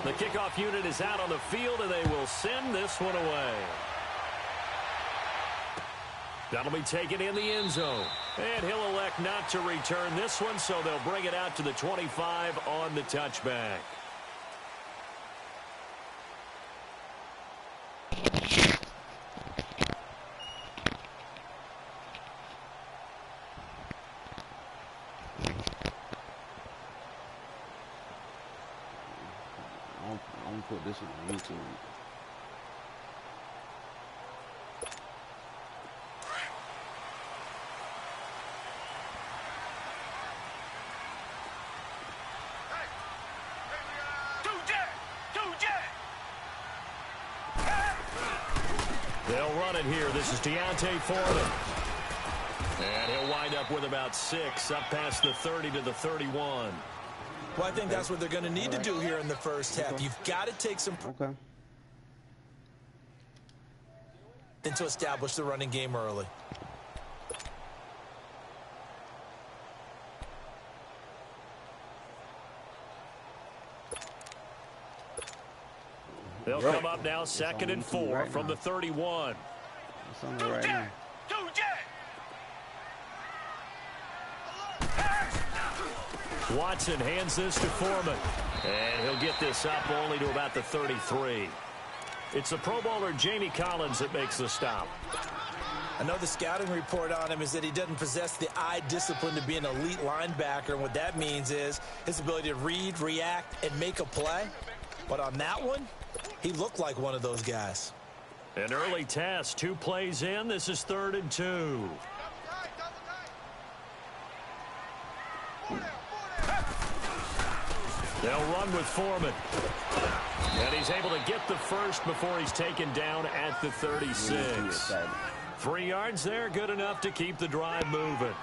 The kickoff unit is out on the field, and they will send this one away. That'll be taken in the end zone. And he'll elect not to return this one, so they'll bring it out to the 25 on the touchback. I'm gonna put this one on YouTube. They'll run it here. This is Deontay Foreman. And he'll wind up with about 6, up past the 30 to the 31. Well, I think that's what they're going to need to do here in the first half. You've got to take some to establish the running game early. They'll come up now, 2nd and 4 from the 31. It's on the right now. Watson hands this to Foreman. And he'll get this up only to about the 33. It's the Pro Bowler Jamie Collins that makes the stop. I know the scouting report on him is that he doesn't possess the eye discipline to be an elite linebacker. And what that means is his ability to read, react, and make a play. But on that one, he looked like one of those guys. An early test, 2 plays in. This is 3rd and 2. They'll run with Foreman. And he's able to get the first before he's taken down at the 36. 3 yards there, good enough to keep the drive moving.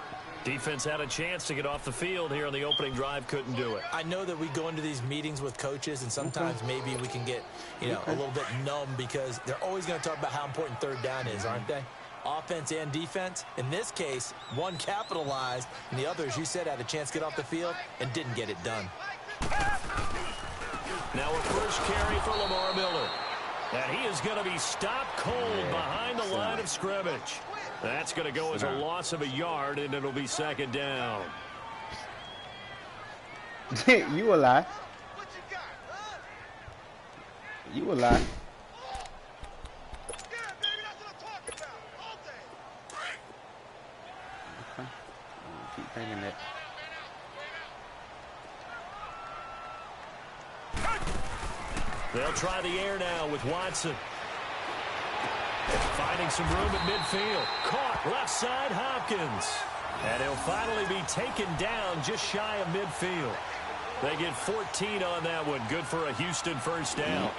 Defense had a chance to get off the field here on the opening drive, couldn't do it. I know that we go into these meetings with coaches, and sometimes maybe we can get, a little bit numb because they're always going to talk about how important 3rd down is, aren't they? Offense and defense. In this case, one capitalized, and the other, as you said, had a chance to get off the field and didn't get it done. Now a first carry for Lamar Miller. And he is going to be stopped cold behind the line of scrimmage. That's going to go as a loss of a yard, and it'll be 2nd down. You a lie. You a lie. Okay. Keep thinking that. They'll try the air now with Watson. Finding some room at midfield. Caught left side Hopkins. And he'll finally be taken down just shy of midfield. They get 14 on that one. Good for a Houston first down.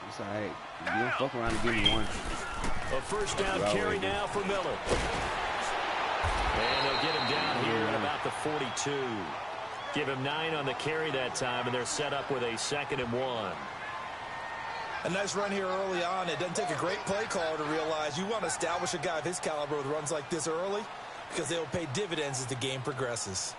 It's all right. You don't fuck around and give me one. A first down carry now for Miller. And they'll get him down here at about the 42. Give him 9 on the carry that time, and they're set up with a 2nd and 1. A nice run here early on. It doesn't take a great play caller to realize you want to establish a guy of his caliber with runs like this early because they will pay dividends as the game progresses.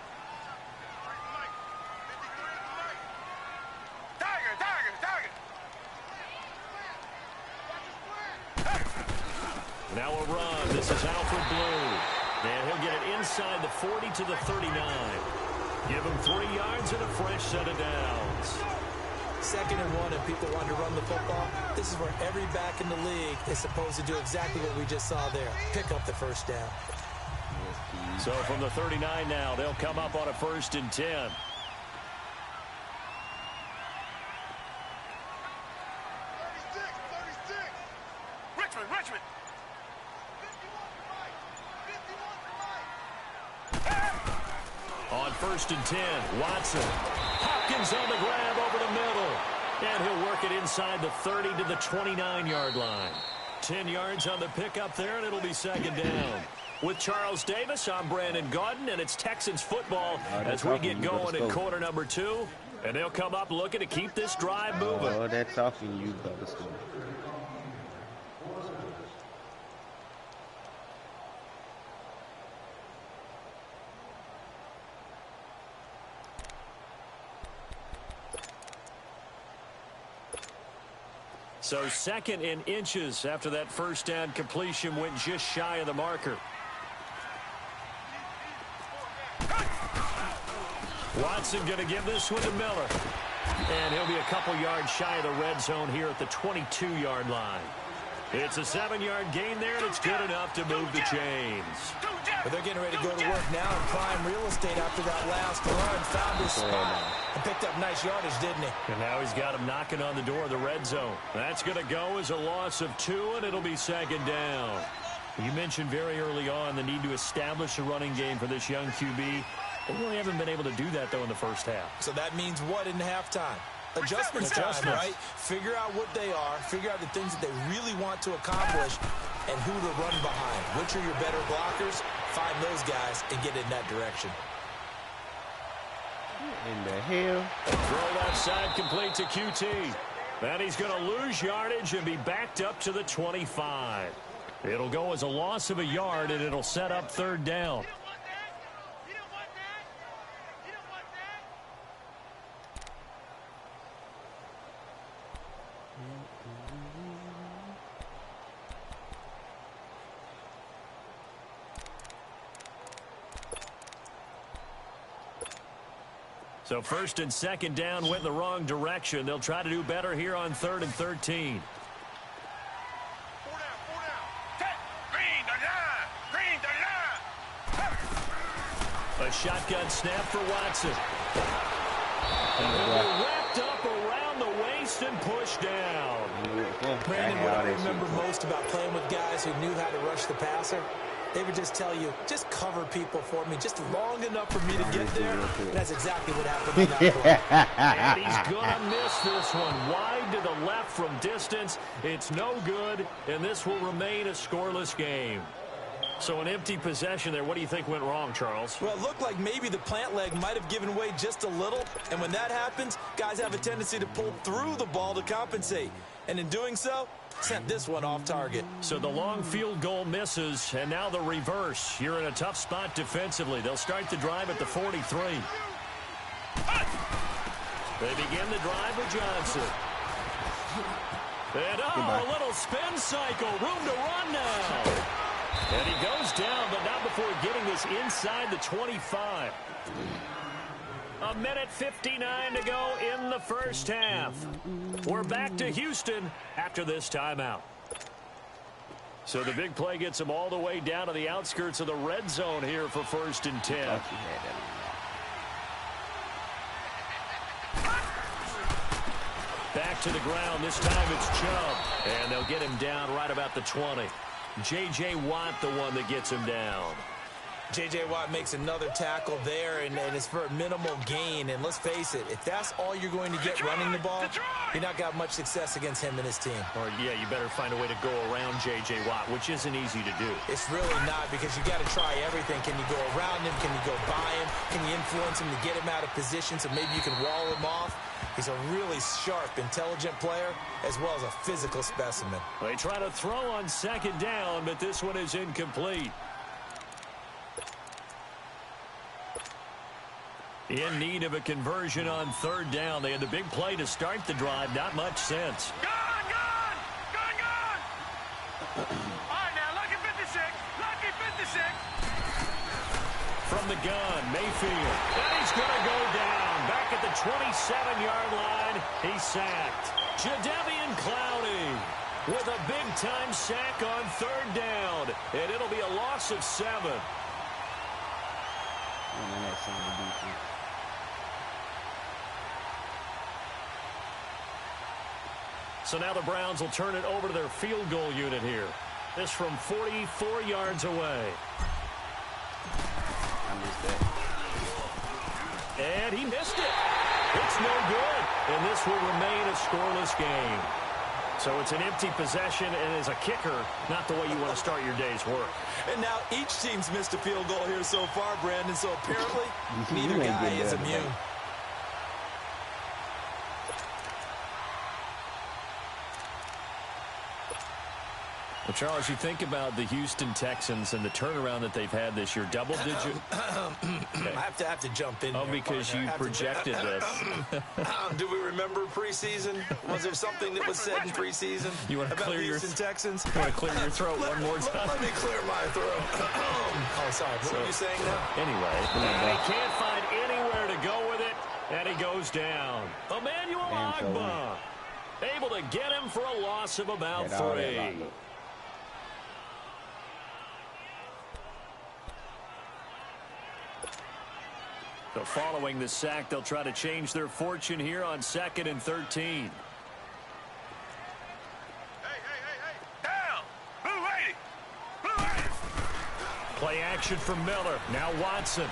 Now a run. This is Alfred Blue. And he'll get it inside the 40 to the 39. Give him 3 yards and a fresh set of downs. 2nd and 1, and people want to run the football. This is where every back in the league is supposed to do exactly what we just saw there. Pick up the first down. So from the 39 now, they'll come up on a 1st and 10. Richmond. On 1st and 10, Watson. Hopkins on the grab over the middle. And he'll work it inside the 30 to the 29-yard line. 10 yards on the pickup there, and it'll be 2nd down. With Charles Davis, I'm Brandon Gaudin, and it's Texans football as we get going in quarter number 2. And they'll come up looking to keep this drive moving. Oh, that's talking you, brother. So 2nd and inches after that first down completion went just shy of the marker. Watson going to give this one to Miller. And he'll be a couple yards shy of the red zone here at the 22-yard line. It's a 7-yard gain there, and it's good enough to move the chains. But they're getting ready to go to work now in prime real estate after that last run. Found his spot and picked up nice yardage, didn't he? And now he's got him knocking on the door of the red zone. That's going to go as a loss of 2, and it'll be 2nd down. You mentioned very early on the need to establish a running game for this young QB. They really haven't been able to do that, though, in the first half. So that means what in halftime? Adjustments time, right? Figure out what they are, figure out the things that they really want to accomplish, and who to run behind. Which are your better blockers? Find those guys and get in that direction. In the hell? Throw that side complete to QT. And he's going to lose yardage and be backed up to the 25. It'll go as a loss of a yard, and it'll set up 3rd down. So 1st and 2nd down went in the wrong direction. They'll try to do better here on 3rd and 13. A shotgun snap for Watson. And he'll be wrapped up around the waist and pushed down. Brandon, what I remember most about playing with guys who knew how to rush the passer, they would just tell you, just cover people for me, just long enough for me to get there. That's exactly what happened on that play. And he's going to miss this one. Wide to the left from distance. It's no good, and this will remain a scoreless game. So an empty possession there. What do you think went wrong, Charles? Well, it looked like maybe the plant leg might have given way just a little. And when that happens, guys have a tendency to pull through the ball to compensate. And in doing so, sent this one off target. So the long field goal misses, and now the reverse. You're in a tough spot defensively. They'll start the drive at the 43. They begin the drive with Johnson. And a little spin cycle. Room to run now. And he goes down, but not before getting this inside the 25. 1:59 to go in the first half. We're back to Houston after this timeout. So the big play gets them all the way down to the outskirts of the red zone here for 1st and 10. Back to the ground. This time it's Chubb. And they'll get him down right about the 20. J.J. Watt the one that gets him down. J.J. Watt makes another tackle there, and it's for a minimal gain. And let's face it, if that's all you're going to get running the ball, you're not got much success against him and his team. Or, yeah, you better find a way to go around J.J. Watt, which isn't easy to do. It's really not, because you got to try everything. Can you go around him? Can you go by him? Can you influence him to get him out of position so maybe you can wall him off? He's a really sharp, intelligent player, as well as a physical specimen. They try to throw on 2nd down, but this one is incomplete. In need of a conversion on 3rd down. They had the big play to start the drive. Not much sense. Gone! All right, now, lucky 56. Lucky 56. From the gun, Mayfield. And he's going to go down. Back at the 27-yard line. He's sacked. Jadeveon Clowney with a big-time sack on 3rd down. And it'll be a loss of 7. So now the Browns will turn it over to their field goal unit here. This from 44 yards away. And he missed it. It's no good. And this will remain a scoreless game. So it's an empty possession, and as a kicker, not the way you want to start your day's work. And now each team's missed a field goal here so far, Brandon, so apparently neither guy is immune. Well, Charles, you think about the Houston Texans and the turnaround that they've had this year, double-digit. Okay. I have to jump in. Oh, because you projected this. Do we remember preseason? Was there something that was said in preseason about the Houston Texans? You want to clear your throat one more time? Let me clear my throat. Oh, sorry. What were you saying now? Anyway, he can't find anywhere to go with it, and he goes down. Emmanuel Ogbah able to get him for a loss of about 3. So following the sack, they'll try to change their fortune here on 2nd and 13. Down! Blue 80! Blue 80! Play action from Miller. Now Watson.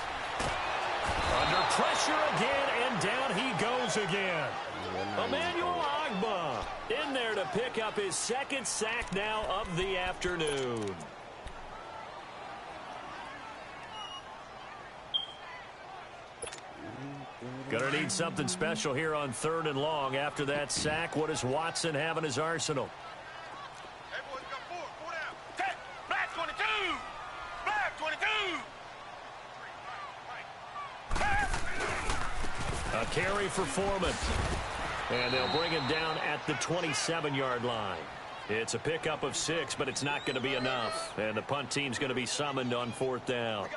Under pressure again, and down he goes again. Emmanuel Ogbah in there to pick up his 2nd sack now of the afternoon. Gonna need something special here on 3rd and long. After that sack, what does Watson have in his arsenal? Everyone's got 4 down. 10! Black 22! Black 22! A carry for Foreman. And they'll bring him down at the 27-yard line. It's a pickup of 6, but it's not going to be enough. And the punt team's going to be summoned on 4th down.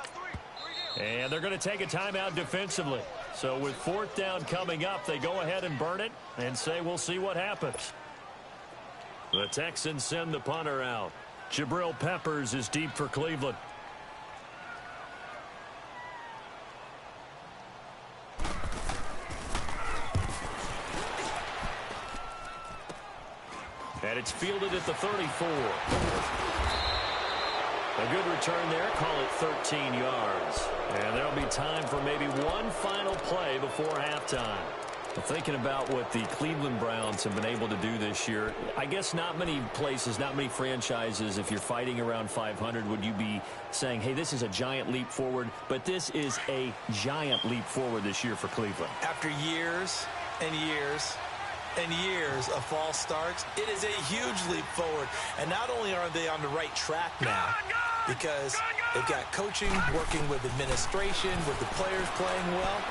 And they're going to take a timeout defensively. So with 4th down coming up, they go ahead and burn it and say we'll see what happens. The Texans send the punter out. Jabril Peppers is deep for Cleveland. And it's fielded at the 34. A good return there. Call it 13 yards. And there'll be time for maybe one final play before halftime. Well, thinking about what the Cleveland Browns have been able to do this year, I guess not many places, not many franchises, if you're fighting around 500, would you be saying, hey, this is a giant leap forward, but this is a giant leap forward this year for Cleveland. After years and years and years of false starts, it is a huge leap forward. And not only are they on the right track now, because they've got coaching, working with administration, with the players playing well,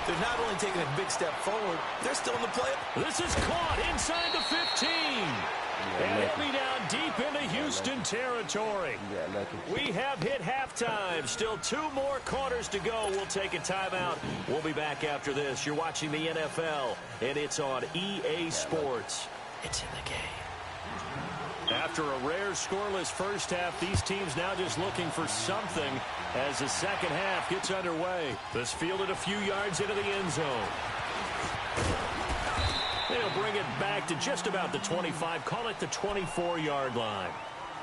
they're not only taking a big step forward, they're still in the play. This is caught inside the 15. And he'll be down deep into Houston territory. We have hit halftime. Still 2 more quarters to go. We'll take a timeout. We'll be back after this. You're watching the NFL, and it's on EA Sports. It's in the game. After a rare scoreless first half, these teams now just looking for something as the second half gets underway. This fielded a few yards into the end zone. They'll bring it back to just about the 25, call it the 24-yard line.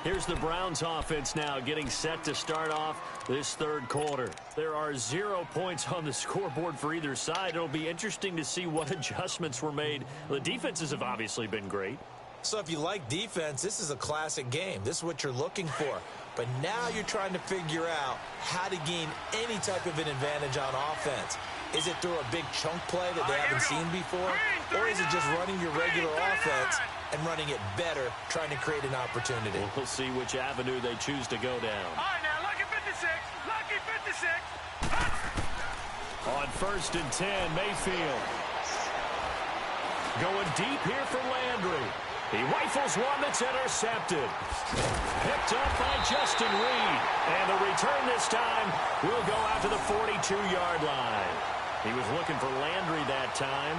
Here's the Browns offense now getting set to start off this 3rd quarter. There are 0 points on the scoreboard for either side. It'll be interesting to see what adjustments were made. The defenses have obviously been great. So if you like defense, this is a classic game. This is what you're looking for. But now you're trying to figure out how to gain any type of an advantage on offense. Is it through a big chunk play that they haven't seen before? Or is it just running your regular offense and running it better, trying to create an opportunity? We'll see which avenue they choose to go down. All right, now, lucky 56. Lucky 56. On 1st and 10, Mayfield. Going deep here for Landry. He rifles one that's intercepted. Picked up by Justin Reed. And the return this time will go out to the 42-yard line. He was looking for Landry that time.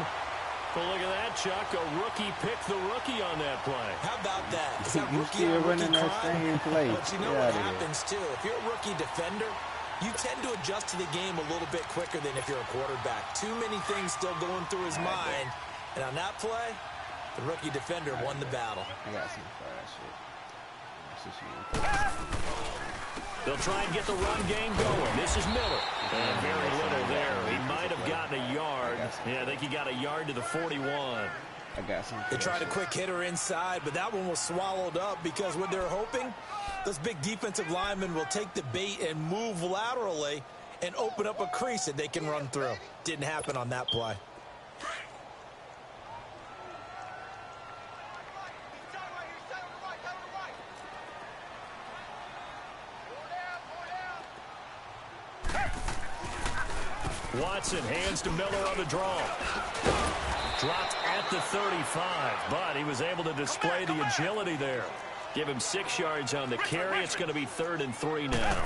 Well, look at that, Chuck. A rookie picked the rookie on that play. How about that? Is that You rookie still on rookie running that crime? same play. But you know what happens, too? If you're a rookie defender, you tend to adjust to the game a little bit quicker than if you're a quarterback. Too many things still going through his mind. And on that play, the rookie defender won the battle. I got some fire shit. They'll try and get the run game going. This is Miller. And very little there. He might have gotten a yard. Yeah, I think he got a yard to the 41. I got some. They tried a quick hitter inside, but that one was swallowed up because what they're hoping, those big defensive linemen will take the bait and move laterally and open up a crease that they can run through. Didn't happen on that play. Watson hands to Miller on the draw. Dropped at the 35, but he was able to display the agility there. Give him 6 yards on the carry. It's going to be 3rd and 3 now.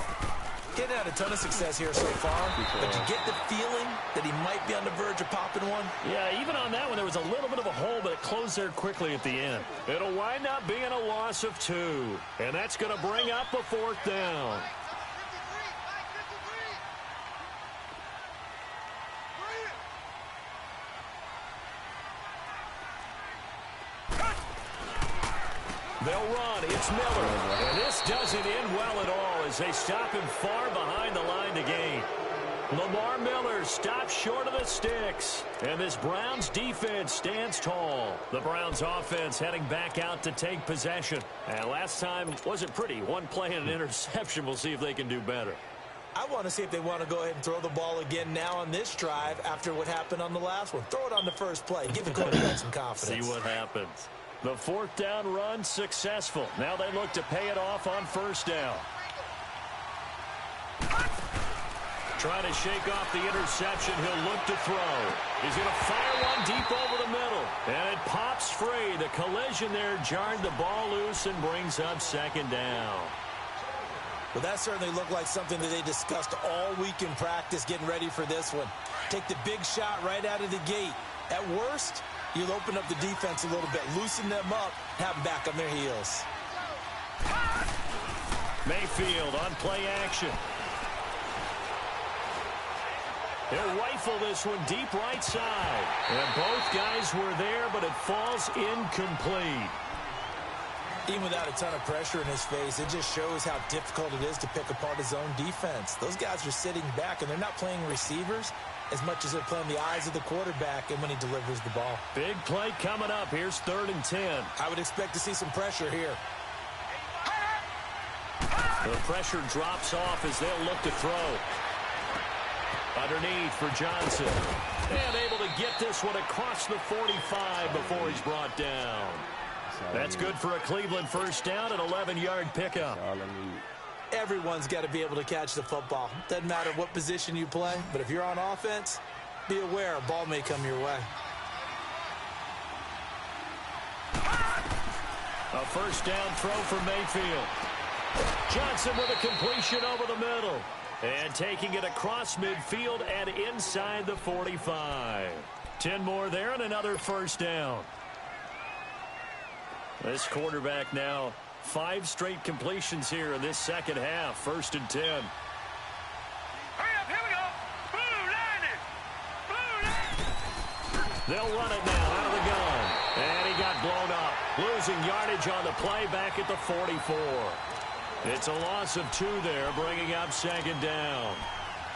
Getting had a ton of success here so far, but you get the feeling that he might be on the verge of popping one. Yeah, even on that one, there was a little bit of a hole, but it closed there quickly at the end. It'll wind up being a loss of 2, and that's going to bring up a 4th down. They'll run. It's Miller. And this doesn't end well at all as they stop him far behind the line to gain. Lamar Miller stops short of the sticks. And this Browns defense stands tall. The Browns offense heading back out to take possession. And last time wasn't pretty. One play and an interception. We'll see if they can do better. I want to see if they want to go ahead and throw the ball again now on this drive after what happened on the last one. Throw it on the first play. Give the quarterback some confidence. See what happens. The 4th down run successful. Now they look to pay it off on 1st down. Trying to shake off the interception. He'll look to throw. He's going to fire one deep over the middle. And it pops free. The collision there jarred the ball loose and brings up 2nd down. Well, that certainly looked like something that they discussed all week in practice getting ready for this one. Take the big shot right out of the gate. At worst, you'll open up the defense a little bit, loosen them up, have them back on their heels. Mayfield on play action. He'll rifle this one deep right side. And both guys were there, but it falls incomplete. Even without a ton of pressure in his face, it just shows how difficult it is to pick apart his own defense. Those guys are sitting back, and they're not playing receivers as much as they're playing the eyes of the quarterback and when he delivers the ball. Big play coming up. Here's 3rd and 10. I would expect to see some pressure here. The pressure drops off as they'll look to throw. Underneath for Johnson. And able to get this one across the 45 before he's brought down. That's good for a Cleveland 1st down, an 11-yard pickup. Everyone's got to be able to catch the football. Doesn't matter what position you play, but if you're on offense, be aware a ball may come your way. A 1st down throw for Mayfield. Johnson with a completion over the middle. And taking it across midfield and inside the 45. 10 more there and another 1st down. This quarterback now 5 straight completions here in this 2nd half. 1st and 10. Hurry up, here we go. Blue line it. Blue line. They'll run it now out of the gun. And he got blown up. Losing yardage on the play back at the 44. It's a loss of 2 there, bringing up 2nd down.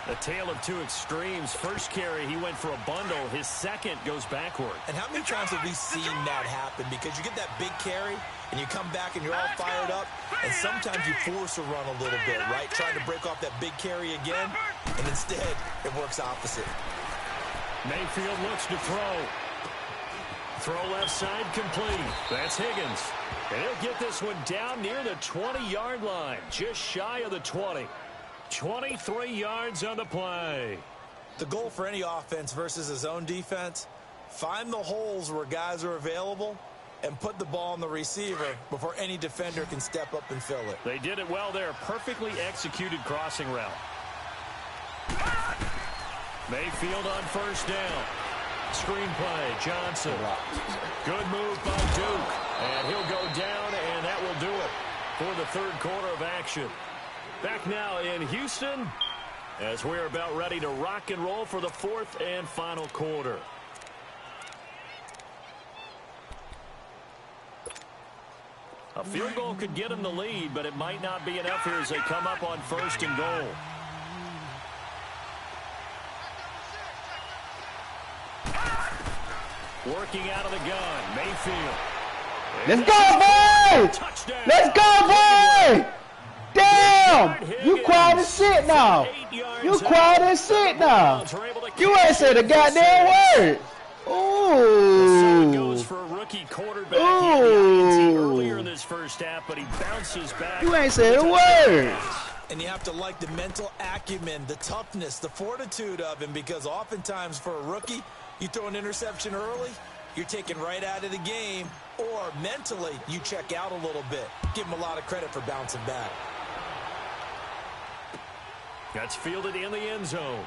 A tale of 2 extremes. First carry, he went for a bundle. His second goes backward. And how many times have we seen that happen? Because you get that big carry, and you come back, and you're all fired up, and sometimes you force a run a little bit, right? Trying to break off that big carry again, and instead, it works opposite. Mayfield looks to throw. Throw left side complete. That's Higgins. And he'll get this one down near the 20-yard line, just shy of the 20. 23 yards on the play. The goal for any offense versus his own defense, find the holes where guys are available and put the ball on the receiver before any defender can step up and fill it. They did it well there. Perfectly executed crossing route. Mayfield on 1st down. Screen play, Johnson. Good move by Duke. And he'll go down, and that will do it for the 3rd quarter of action. Back now in Houston as we're about ready to rock and roll for the 4th and final quarter. A field goal could get them the lead, but it might not be enough here as they come up on 1st and goal. Working out of the gun, Mayfield. Let's go, boy! Touchdown. Let's go, boy! Damn! You quiet as shit now. You quiet as shit now. You ain't said a goddamn word. Ooh. Goes for a rookie quarterback. Ooh. Earlier in this 1st half, but he bounces back. You ain't said a word. And you have to like the mental acumen, the toughness, the fortitude of him, because oftentimes for a rookie, you throw an interception early, you're taken right out of the game, or mentally, you check out a little bit. Give him a lot of credit for bouncing back. That's fielded in the end zone.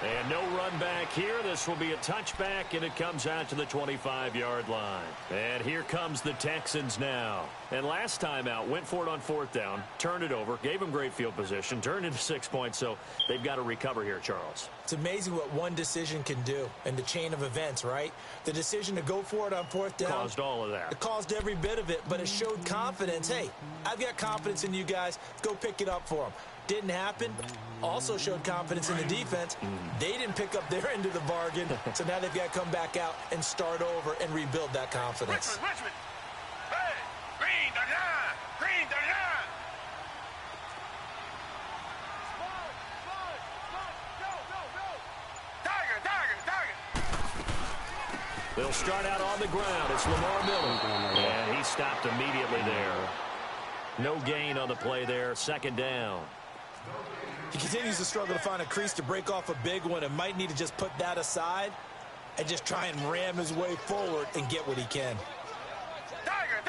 And no run back here. This will be a touchback, and it comes out to the 25-yard line. And here comes the Texans now. And last time out, went for it on 4th down, turned it over, gave them great field position, turned into 6 points, so they've got to recover here, Charles. It's amazing what one decision can do in the chain of events, right? The decision to go for it on 4th down. Caused all of that. It caused every bit of it, but it showed confidence. Hey, I've got confidence in you guys. Go pick it up for them. Didn't happen. Also showed confidence in the defense. They didn't pick up their end of the bargain, so now they've got to come back out and start over and rebuild that confidence. Richmond. Hey, green 39. Green 39. Tiger. They'll start out on the ground. It's Lamar Miller. And he stopped immediately there. No gain on the play there. 2nd down. He continues to struggle to find a crease to break off a big one and might need to just put that aside and just try and ram his way forward and get what he can. Tiger.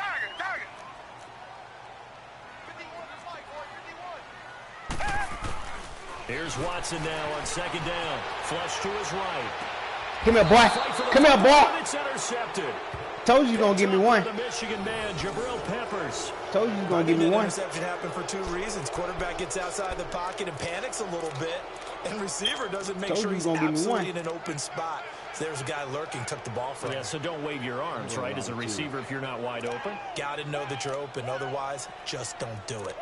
Here's Watson now on 2nd down. Flush to his right. Come here, boy. Come here, boy. It's intercepted. Told you gonna give me one. The Michigan man, Jabril Peppers. Told you gonna give me one. Interception happened for 2 reasons. Quarterback gets outside the pocket and panics a little bit, and receiver doesn't make sure he's absolutely in an open spot. So there's a guy lurking, took the ball from him. Yeah, so don't wave your arms, right, as a receiver if you're not wide open. Got to know that you're open. Otherwise, just don't do it.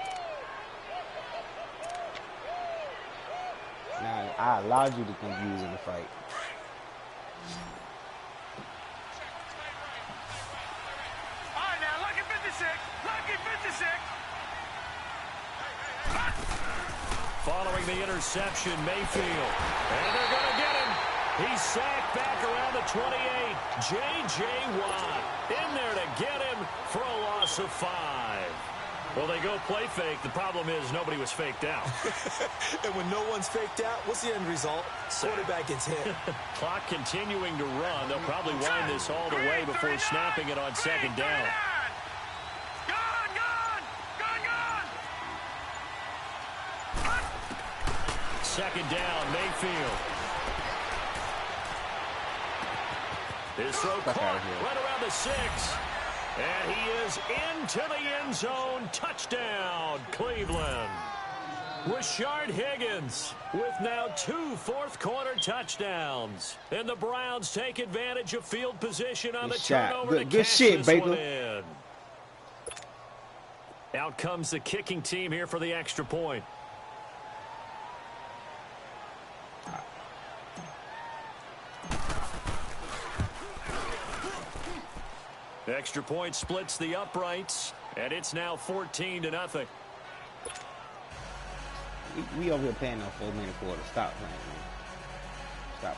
Now, I allowed you to confuse in the fight. Following the interception, Mayfield. And they're going to get him. He's sacked back around the 28. J.J. Watt in there to get him for a loss of 5. Well, they go play fake. The problem is nobody was faked out. And when no one's faked out, what's the end result? Quarterback gets hit. Clock continuing to run. They'll probably wind this all the way before snapping it on 2nd down. Second down, Mayfield. His throw caught right around the 6. And he is into the end zone. Touchdown, Cleveland. Rashard Higgins with now 2 fourth-quarter touchdowns. And the Browns take advantage of field position on the turnover to cash this one in. Out comes the kicking team here for the extra point. Extra point splits the uprights, and it's now 14-0. We over here playing on 4-minute quarter. Stop playing, man. Stop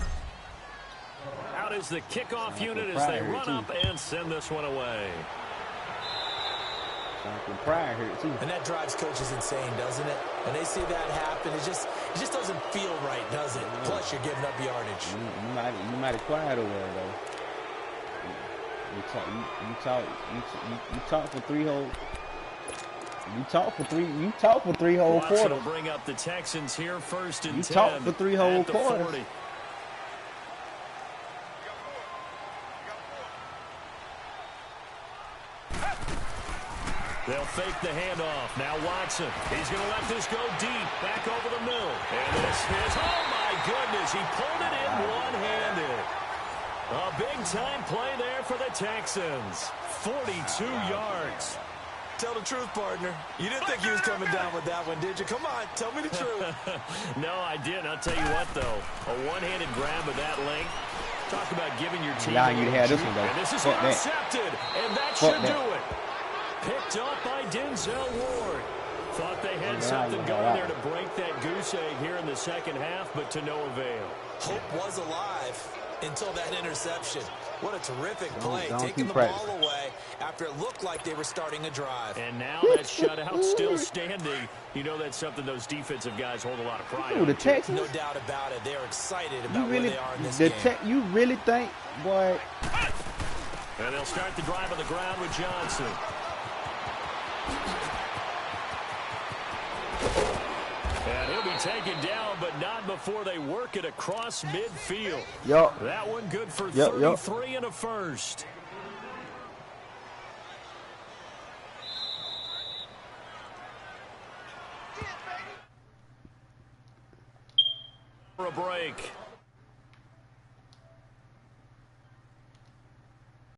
playing. Out is the kickoff unit as they run up and send this one away. And that drives coaches insane, doesn't it? When they see that happen, it just doesn't feel right, does it? Plus, you're giving up yardage. You might have quiet over there, though. You talk for 3 whole. You talk for 3 whole quarters. Will bring up the Texans here 1st and 10. You talk for 3 whole quarters. They'll fake the handoff. Now Watson. He's going to let this go deep. Back over the middle. And this is, oh my goodness, he pulled it in one-handed. A big-time play there for the Texans. 42 yards. Tell the truth, partner. You didn't think he was coming down with that one, did you? Come on, tell me the truth. No, I didn't. I'll tell you what, though. A one-handed grab of that length. Talk about giving your team. Now you had this one, though. And this is intercepted, and that should do it. Picked up by Denzel Ward. Thought they had something going there to break that goose egg here in the second half, but to no avail. Hope was alive. until that interception. What a terrific play, don't taking keep the ball practicing. away after it looked like they were starting a drive. And now that shutout still standing. You know that's something those defensive guys hold a lot of pride Ooh, on. the Texans. No doubt about it. They are excited You about really, where they are in this game. you really think, boy? And they'll start the drive on the ground with Johnson. And he'll be taken down, but not before they work it across midfield. Yup. That one good for Yup, 33 and a first. For a break.